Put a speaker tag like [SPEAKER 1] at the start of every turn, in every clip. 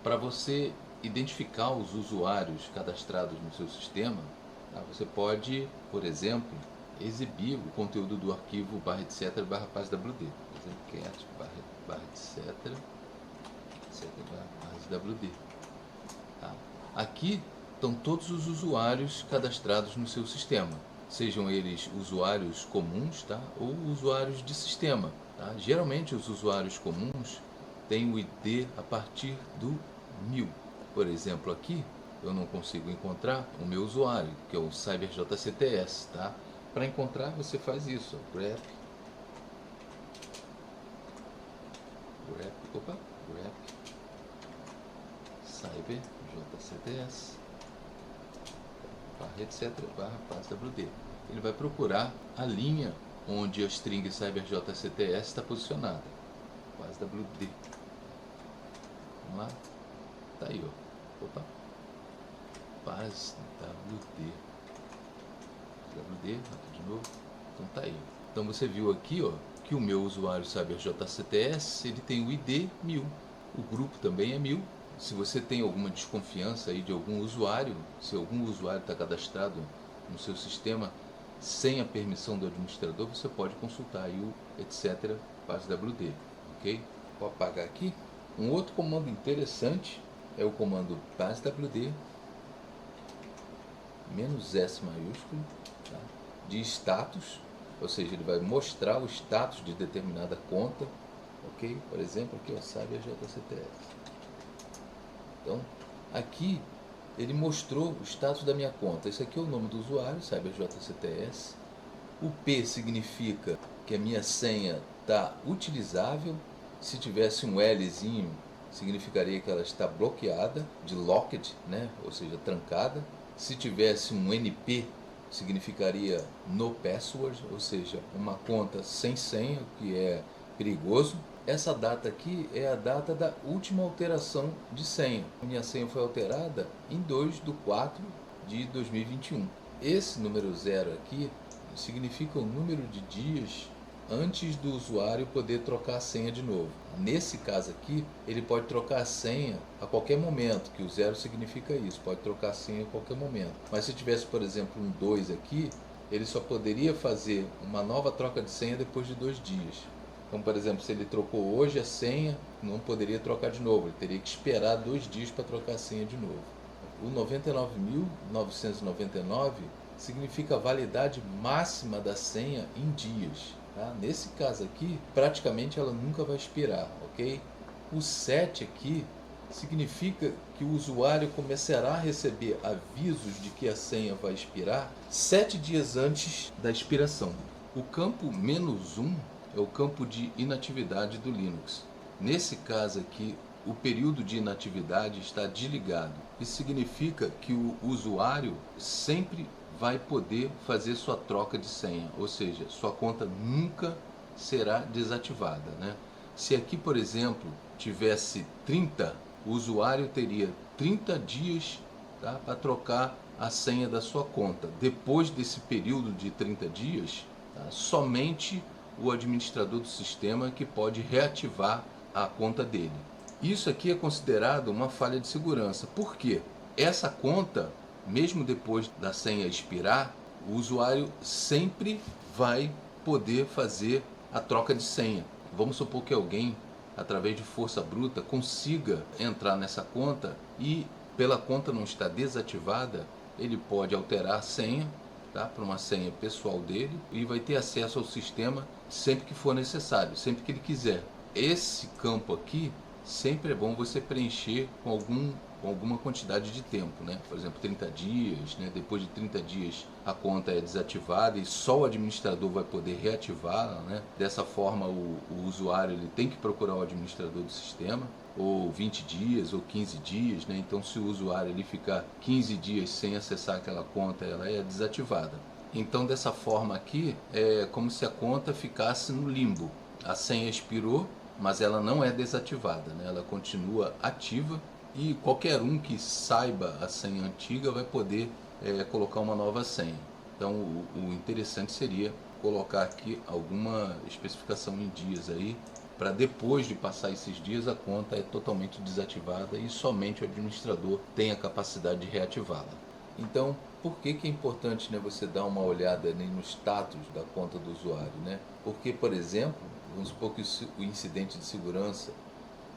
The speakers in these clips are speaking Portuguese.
[SPEAKER 1] Para você identificar os usuários cadastrados no seu sistema, tá? Você pode, por exemplo, exibir o conteúdo do arquivo /etc /paswd. Por exemplo, cat /etc /paswd. Tá? Aqui estão todos os usuários cadastrados no seu sistema, sejam eles usuários comuns, tá? Ou usuários de sistema. Tá? Geralmente os usuários comuns têm o ID a partir do 1000. Por exemplo, aqui eu não consigo encontrar o meu usuário, que é o CyberJCTS. Tá? Para encontrar, você faz isso, ó, grep CyberJCTS etc /paswd. Ele vai procurar a linha onde a string CyberJCTS está posicionada. Paswd. Vamos lá. Tá aí, ó. Opa. Paswd. Aqui de novo. Então tá aí. Então você viu aqui, ó, que o meu usuário CyberJCTS, ele tem o ID 1000. O grupo também é 1000. Se você tem alguma desconfiança aí de algum usuário, se algum usuário está cadastrado no seu sistema sem a permissão do administrador, você pode consultar aí o etc paswd, ok? Vou apagar aqui. Um outro comando interessante é o comando paswd -S maiúsculo, tá? De status, ou seja, ele vai mostrar o status de determinada conta, ok? Por exemplo, aqui é o CyberJCTS. Então, aqui ele mostrou o status da minha conta. Esse aqui é o nome do usuário, CyberJCTS. O P significa que a minha senha está utilizável. Se tivesse um Lzinho, significaria que ela está bloqueada, de locked, né? Ou seja, trancada. Se tivesse um NP, significaria no password, ou seja, uma conta sem senha, que é perigoso. Essa data aqui é a data da última alteração de senha. Minha senha foi alterada em 2/4/2021. Esse número 0 aqui significa o número de dias antes do usuário poder trocar a senha de novo. Nesse caso aqui, ele pode trocar a senha a qualquer momento, que o 0 significa isso, pode trocar a senha a qualquer momento. Mas se tivesse, por exemplo, um 2 aqui, ele só poderia fazer uma nova troca de senha depois de 2 dias. Então, por exemplo, se ele trocou hoje a senha, não poderia trocar de novo, ele teria que esperar 2 dias para trocar a senha de novo. O 99.999 significa a validade máxima da senha em dias. Tá? Nesse caso aqui, praticamente ela nunca vai expirar, ok? O 7 aqui significa que o usuário começará a receber avisos de que a senha vai expirar 7 dias antes da expiração. O campo -1 é o campo de inatividade do Linux. Nesse caso aqui, o período de inatividade está desligado. Isso significa que o usuário sempre vai poder fazer sua troca de senha, ou seja, sua conta nunca será desativada, né? Se aqui, por exemplo, tivesse 30, o usuário teria 30 dias, tá, para trocar a senha da sua conta. Depois desse período de 30 dias, tá, somente o administrador do sistema que pode reativar a conta dele. Isso aqui é considerado uma falha de segurança. Por quê? Essa conta, mesmo depois da senha expirar, o usuário sempre vai poder fazer a troca de senha. Vamos supor que alguém, através de força bruta, consiga entrar nessa conta e, pela conta não estar desativada, ele pode alterar a senha, tá, para uma senha pessoal dele e vai ter acesso ao sistema sempre que for necessário, sempre que ele quiser. Esse campo aqui sempre é bom você preencher com alguma quantidade de tempo, né? Por exemplo, 30 dias, né? Depois de 30 dias a conta é desativada e só o administrador vai poder reativá-la, né? Dessa forma o usuário ele tem que procurar o administrador do sistema, ou 20 dias ou 15 dias, né? Então se o usuário ele ficar 15 dias sem acessar aquela conta, ela é desativada. Então dessa forma aqui é como se a conta ficasse no limbo. A senha expirou, mas ela não é desativada, né? Ela continua ativa e qualquer um que saiba a senha antiga vai poder colocar uma nova senha. Então o interessante seria colocar aqui alguma especificação em dias aí para depois de passar esses dias a conta é totalmente desativada e somente o administrador tem a capacidade de reativá-la. Então, por que é importante, né, você dar uma olhada, né, no status da conta do usuário? Né? Porque, por exemplo, vamos supor que o incidente de segurança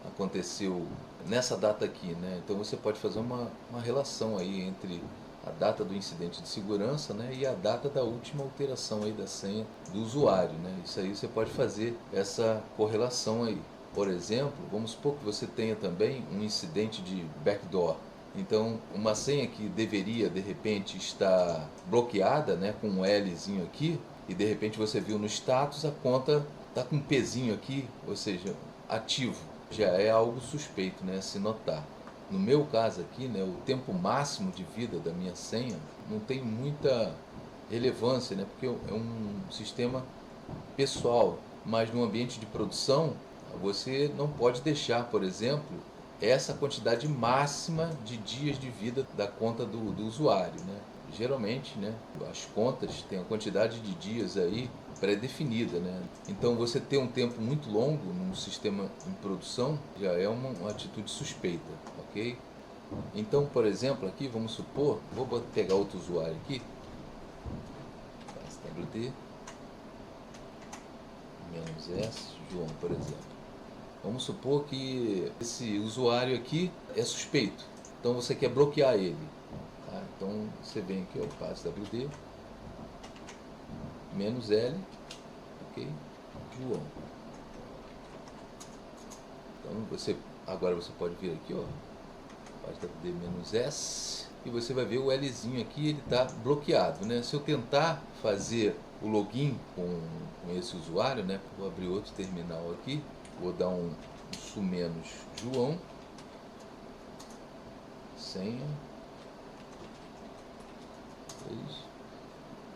[SPEAKER 1] aconteceu nessa data aqui, né? Então você pode fazer uma relação aí entre a data do incidente de segurança, né, e a data da última alteração aí da senha do usuário, né? Isso aí você pode fazer essa correlação aí. Por exemplo, vamos supor que você tenha também um incidente de backdoor. Então, uma senha que deveria de repente estar bloqueada, né, com um Lzinho aqui, e de repente você viu no status a conta está com um pezinho aqui, ou seja, ativo. Já é algo suspeito, né, a se notar. No meu caso aqui, né, o tempo máximo de vida da minha senha não tem muita relevância, né, porque é um sistema pessoal, mas no ambiente de produção você não pode deixar, por exemplo, essa quantidade máxima de dias de vida da conta do usuário, né? Geralmente, né, as contas têm a quantidade de dias aí pré-definida, né? Então você ter um tempo muito longo num sistema em produção já é uma atitude suspeita, ok? Então, por exemplo, aqui vamos supor, vou pegar outro usuário aqui, SWD -S, João, por exemplo. Vamos supor que esse usuário aqui é suspeito, então você quer bloquear ele. Tá? Então você vem aqui, ó, passwd -L, ok, João. Então agora você pode vir aqui, ó, passwd -S, e você vai ver o Lzinho aqui, ele está bloqueado, né? Se eu tentar fazer o login com esse usuário, né? Vou abrir outro terminal aqui, vou dar um sumenos João, senha,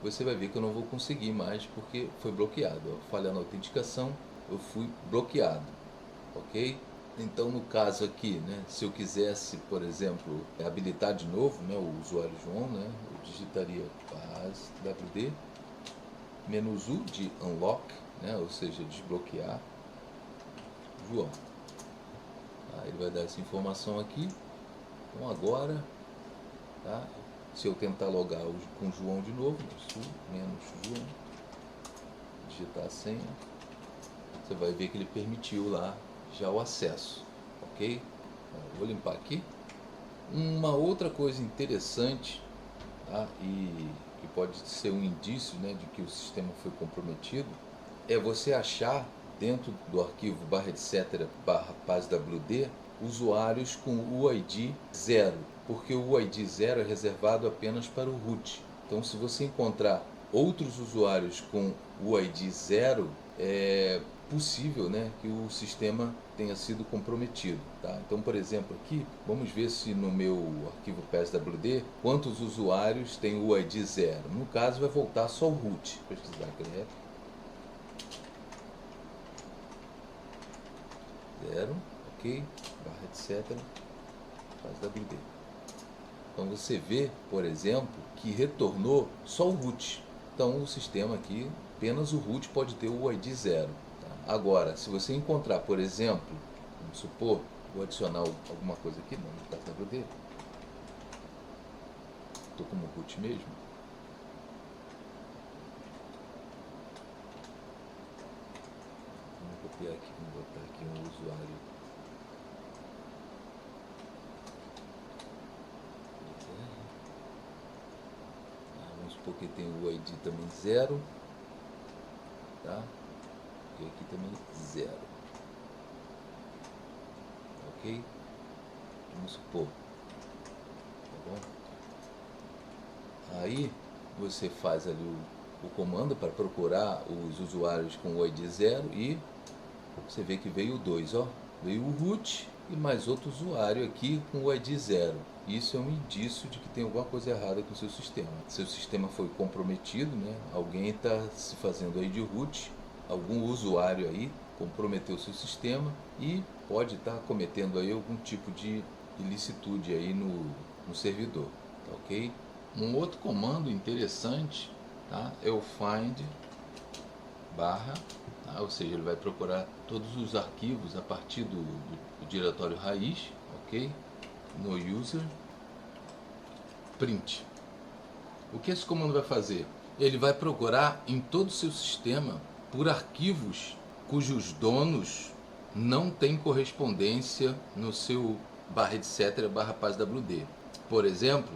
[SPEAKER 1] você vai ver que eu não vou conseguir mais porque foi bloqueado. Ó, falha na autenticação, eu fui bloqueado, ok? Então, no caso aqui, né, se eu quisesse, por exemplo, habilitar de novo, né, o usuário João, né, eu digitaria passwd -U de unlock, né, ou seja, desbloquear João. Ele vai dar essa informação aqui. Então agora, tá, se eu tentar logar com João de novo, -João, digitar a senha, você vai ver que ele permitiu lá já o acesso, ok? Vou limpar aqui. Uma outra coisa interessante, tá, e que pode ser um indício, né, de que o sistema foi comprometido, é você achar dentro do arquivo /etc /passwd usuários com UID 0, porque o UID 0 é reservado apenas para o root. Então, se você encontrar outros usuários com UID 0, é possível, né, que o sistema tenha sido comprometido. Tá? Então, por exemplo, aqui, vamos ver se no meu arquivo passwd quantos usuários tem o UID 0. No caso, vai voltar só o root. Vou pesquisar grep 0, ok, /etc, passwd. Então você vê, por exemplo, que retornou só o root. Então o sistema aqui, apenas o root pode ter o UID 0. Tá? Agora, se você encontrar, por exemplo, vamos supor, vou adicionar alguma coisa aqui, não, no passwd. Estou como root mesmo. Vamos copiar aqui, vamos botar aqui um usuário. Vamos supor que tem o UID também 0, tá? E aqui também 0, ok? Vamos supor, tá bom? Aí você faz ali o comando para procurar os usuários com o ID 0 e você vê que veio 2, ó. Veio o root e mais outro usuário aqui com o ID 0. Isso é um indício de que tem alguma coisa errada com o seu sistema. Seu sistema foi comprometido, né? Alguém está se fazendo aí de root, algum usuário aí comprometeu o seu sistema e pode estar cometendo aí algum tipo de ilicitude aí no servidor, tá, ok? Um outro comando interessante, tá, é o find barra, tá? Ou seja, ele vai procurar todos os arquivos a partir do diretório raiz, ok? No user print. O que esse comando vai fazer? Ele vai procurar em todo o seu sistema por arquivos cujos donos não têm correspondência no seu /etc /passwd. Por exemplo,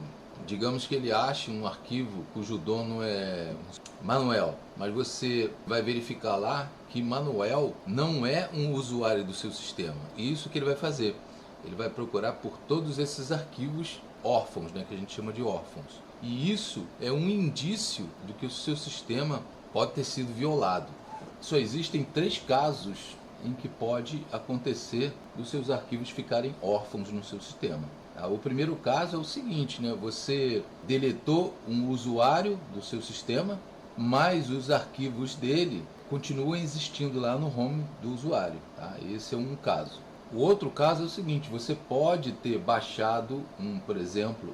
[SPEAKER 1] digamos que ele ache um arquivo cujo dono é Manuel, mas você vai verificar lá que Manuel não é um usuário do seu sistema. E isso que ele vai fazer. Ele vai procurar por todos esses arquivos órfãos, né, que a gente chama de órfãos. E isso é um indício de que o seu sistema pode ter sido violado. Só existem 3 casos em que pode acontecer dos seus arquivos ficarem órfãos no seu sistema. O primeiro caso é o seguinte, né? Você deletou um usuário do seu sistema, mas os arquivos dele continuam existindo lá no home do usuário. Tá? Esse é um caso. O outro caso é o seguinte, você pode ter baixado, por exemplo,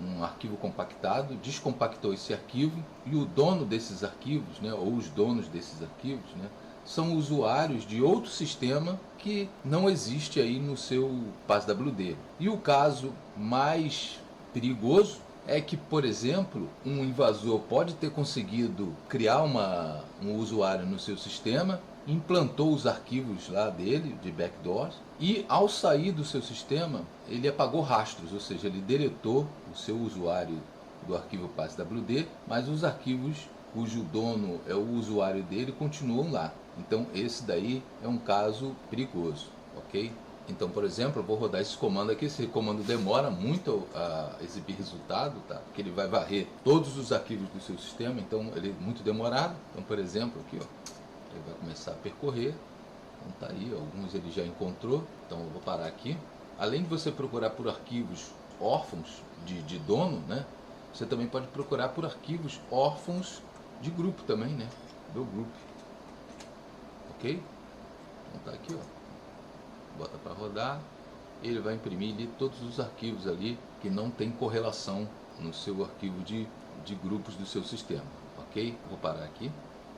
[SPEAKER 1] um arquivo compactado, descompactou esse arquivo e o dono desses arquivos, né, ou os donos desses arquivos, né, são usuários de outro sistema que não existe aí no seu passwd. E o caso mais perigoso é que, por exemplo, um invasor pode ter conseguido criar um usuário no seu sistema, implantou os arquivos lá dele, de backdoors, e ao sair do seu sistema, ele apagou rastros, ou seja, ele deletou o seu usuário do arquivo passwd, mas os arquivos cujo dono é o usuário dele continuam lá. Então esse daí é um caso perigoso, ok? Então, por exemplo, eu vou rodar esse comando aqui. Esse comando demora muito a exibir resultado, tá? Porque ele vai varrer todos os arquivos do seu sistema, então ele é muito demorado. Então, por exemplo, aqui, ó, ele vai começar a percorrer. Então tá aí, alguns ele já encontrou. Então eu vou parar aqui. Além de você procurar por arquivos órfãos de dono, né? Você também pode procurar por arquivos órfãos de grupo também, né? Do grupo. Ok? Então tá aqui, ó. Bota para rodar. Ele vai imprimir ali todos os arquivos ali que não tem correlação no seu arquivo de grupos do seu sistema. Ok? Vou parar aqui.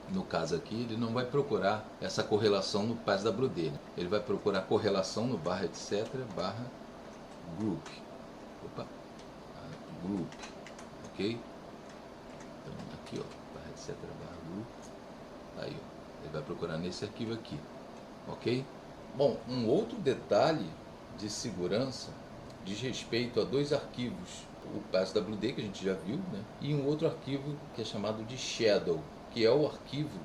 [SPEAKER 1] No caso aqui, ele não vai procurar essa correlação no passwd, né? Ele vai procurar correlação no /etc /group. Opa, group, ok? Então aqui, ó, /etc /group. Aí, ó, ele vai procurar nesse arquivo aqui, ok? Bom, um outro detalhe de segurança diz respeito a 2 arquivos, o passwd que a gente já viu, né? E um outro arquivo que é chamado de shadow, que é o arquivo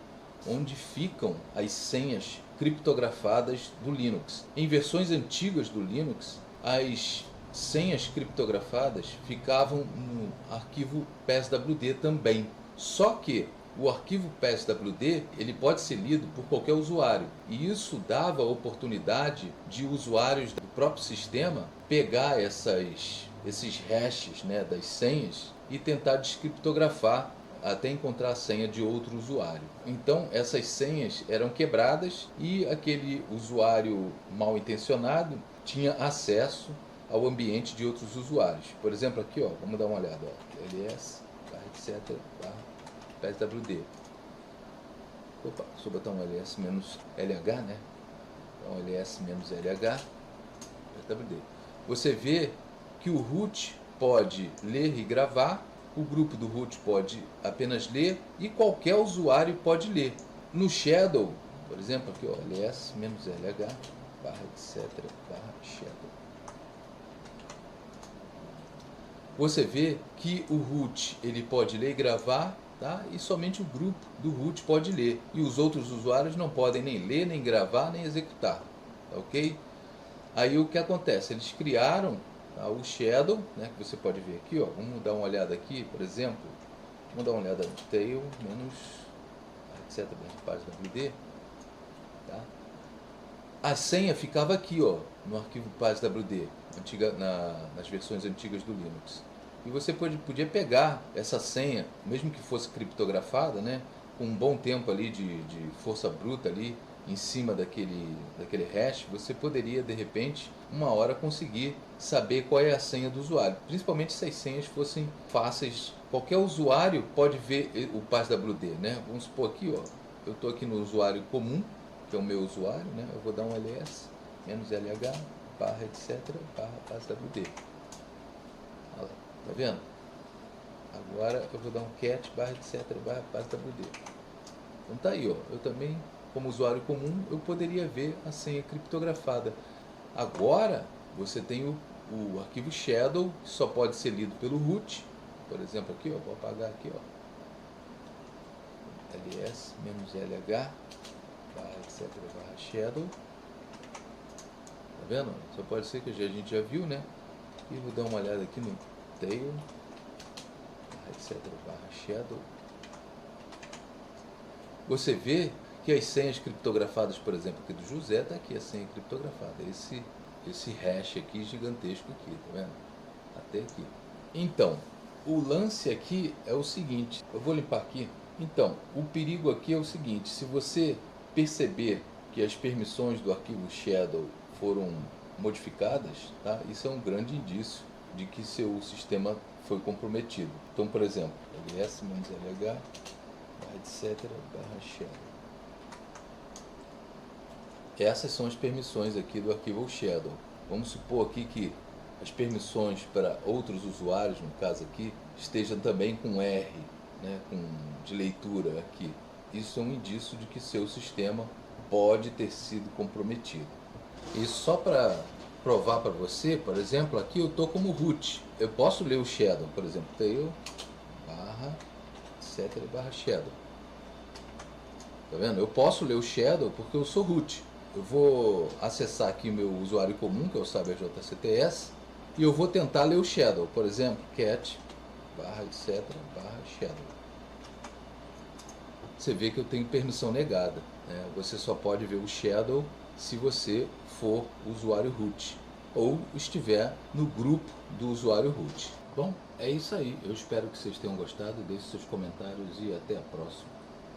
[SPEAKER 1] onde ficam as senhas criptografadas do Linux. Em versões antigas do Linux, as senhas criptografadas ficavam no arquivo passwd também. Só que o arquivo passwd ele pode ser lido por qualquer usuário, e isso dava a oportunidade de usuários do próprio sistema pegar esses hashes, né, das senhas e tentar descriptografar até encontrar a senha de outro usuário. Então essas senhas eram quebradas e aquele usuário mal intencionado tinha acesso ao ambiente de outros usuários. Por exemplo, aqui, ó, vamos dar uma olhada, ó, ls etc passwd. Opa, deixa eu botar um ls-lh, né? Então ls-lh passwd. Você vê que o root pode ler e gravar, o grupo do root pode apenas ler e qualquer usuário pode ler. No shadow, por exemplo, aqui, ó, ls-lh /etc /shadow. Você vê que o root ele pode ler e gravar, tá? E somente o grupo do root pode ler. E os outros usuários não podem nem ler, nem gravar, nem executar. Ok? Aí o que acontece? Eles criaram, tá, o shadow, né, que você pode ver aqui, ó. Vamos dar uma olhada aqui, por exemplo. Vamos dar uma olhada no tail etc passwd. Tá? A senha ficava aqui, ó, no arquivo passwd, nas versões antigas do Linux. E você podia pegar essa senha, mesmo que fosse criptografada, né, com um bom tempo ali de força bruta ali em cima daquele hash, você poderia de repente uma hora conseguir saber qual é a senha do usuário, principalmente se as senhas fossem fáceis qualquer usuário pode ver o passwd, né? Vamos supor aqui, ó, eu estou aqui no usuário comum, que é o meu usuário, né? Eu vou dar um ls -lh barra etc barra passwd. Olha lá, tá vendo? Agora eu vou dar um cat barra etc barra passwd. Então tá aí, ó. Eu também, como usuário comum, eu poderia ver a senha criptografada. Agora você tem o arquivo shadow, que só pode ser lido pelo root. Por exemplo aqui, ó, vou apagar aqui, ó, ls-lh barra etc barra shadow. Tá vendo? Só pode ser que a gente já viu, né? E vou dar uma olhada aqui no tail barra etc barra shadow. Você vê que as senhas criptografadas, por exemplo, aqui do José, está aqui a senha criptografada. Esse hash aqui gigantesco aqui, tá vendo? Até aqui. Então, o lance aqui é o seguinte, eu vou limpar aqui. Então, o perigo aqui é o seguinte, se você perceber que as permissões do arquivo shadow foram modificadas, tá? Isso é um grande indício de que seu sistema foi comprometido. Então, por exemplo, ls-lh etc barra shadow. Essas são as permissões aqui do arquivo shadow. Vamos supor aqui que as permissões para outros usuários, no caso aqui, estejam também com R, né, de leitura aqui. Isso é um indício de que seu sistema pode ter sido comprometido. E só para provar para você, por exemplo, aqui eu estou como root. Eu posso ler o shadow, por exemplo, tail barra etc barra shadow. Tá vendo? Eu posso ler o shadow porque eu sou root. Eu vou acessar aqui o meu usuário comum, que é o cyberjcts, e eu vou tentar ler o shadow. Por exemplo, cat barra etc barra shadow. Você vê que eu tenho permissão negada, né? Você só pode ver o shadow se você for usuário root ou estiver no grupo do usuário root. Bom, é isso aí. Eu espero que vocês tenham gostado. Deixe seus comentários e até a próxima.